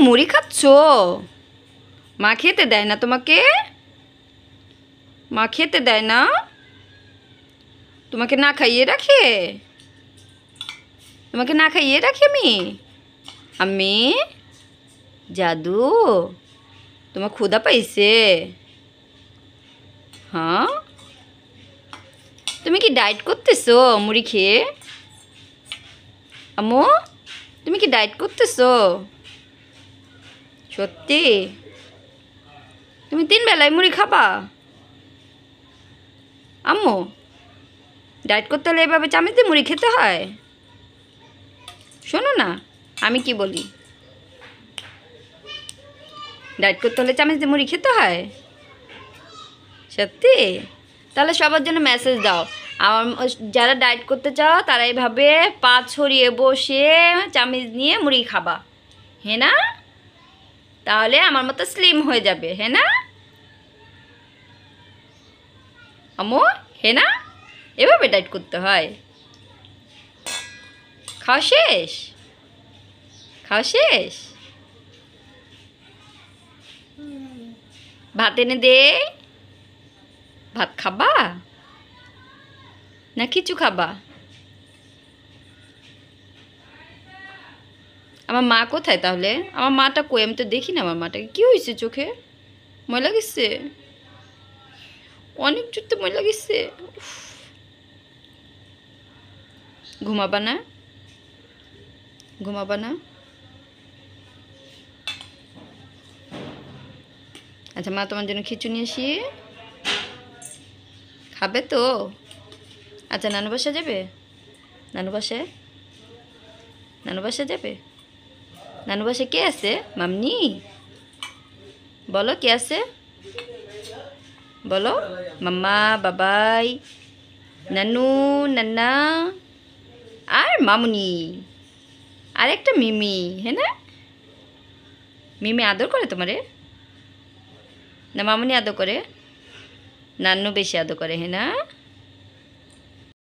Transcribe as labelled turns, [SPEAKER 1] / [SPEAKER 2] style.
[SPEAKER 1] মুড়ি খাচ্ছ? মা খেতে দেয় না তোমাকে? মা খেতে দেয় না? তোমাকে না খাইয়ে রাখে? তোমাকে না খাইয়ে রাখি আমি? জাদু, তোমার ক্ষুধা পাইছে? হ্যাঁ, তুমি কি ডায়েট করতেছো মুড়ি খেয়ে? আম্মু, তুমি কি ডায়েট করতেছো? সত্যি? তুমি 3 বেলায় মুড়ি খাবা? আম্মু, ডায়েট করতে হলে এভাবে চামচ দিয়ে মুড়ি খেতে হয়? শোনো না আমি কি বলি, ডায়েট করতে হলে চামচ দিয়ে মুড়ি খেতে হয়? সত্যি? তাহলে সবার জন্য মেসেজ দাও, যারা ডায়েট করতে চাও তারা এইভাবে পা ছড়িয়ে বসে চামচ নিয়ে মুড়ি খাবা, হ্যাঁ না? তাহলে আমার মতো স্লিম হয়ে যাবে, হ্যাঁ না আম্মু? হ্যাঁ না? এভাবে ডায়েট করতে হয়। খাওয়া শেষ? খাওয়া শেষ? ভাত এনে দে। ভাত খাবা না কিছু খাবা? আমার মা কোথায় তাহলে? আমার মাটা কই? আমি তো দেখি না আমার মাটাকে। কি হয়েছে চোখে? ময়লা গেছে? অনেক জোর তো ময়লা গেছে। ঘুমাবা না? ঘুমাবা না? আচ্ছা, মা তোমার জন্য খিচুড়ি নিয়ে আসি, খাবে তো? আচ্ছা, নানু বাসা যাবে? নানু বাসায়? নানু বাসায় যাবে? নানু বাসায় কে আছে? মামনি বলো, কে আছে বলো? মাম্মা, বাবাই, নানু, নান্না আর মামুনি আর একটা মিমি, হ্যাঁ না? মিমি আদর করে তোমারে না মামুনি আদর করে? নান্নু বেশি আদর করে, হ্যাঁ না?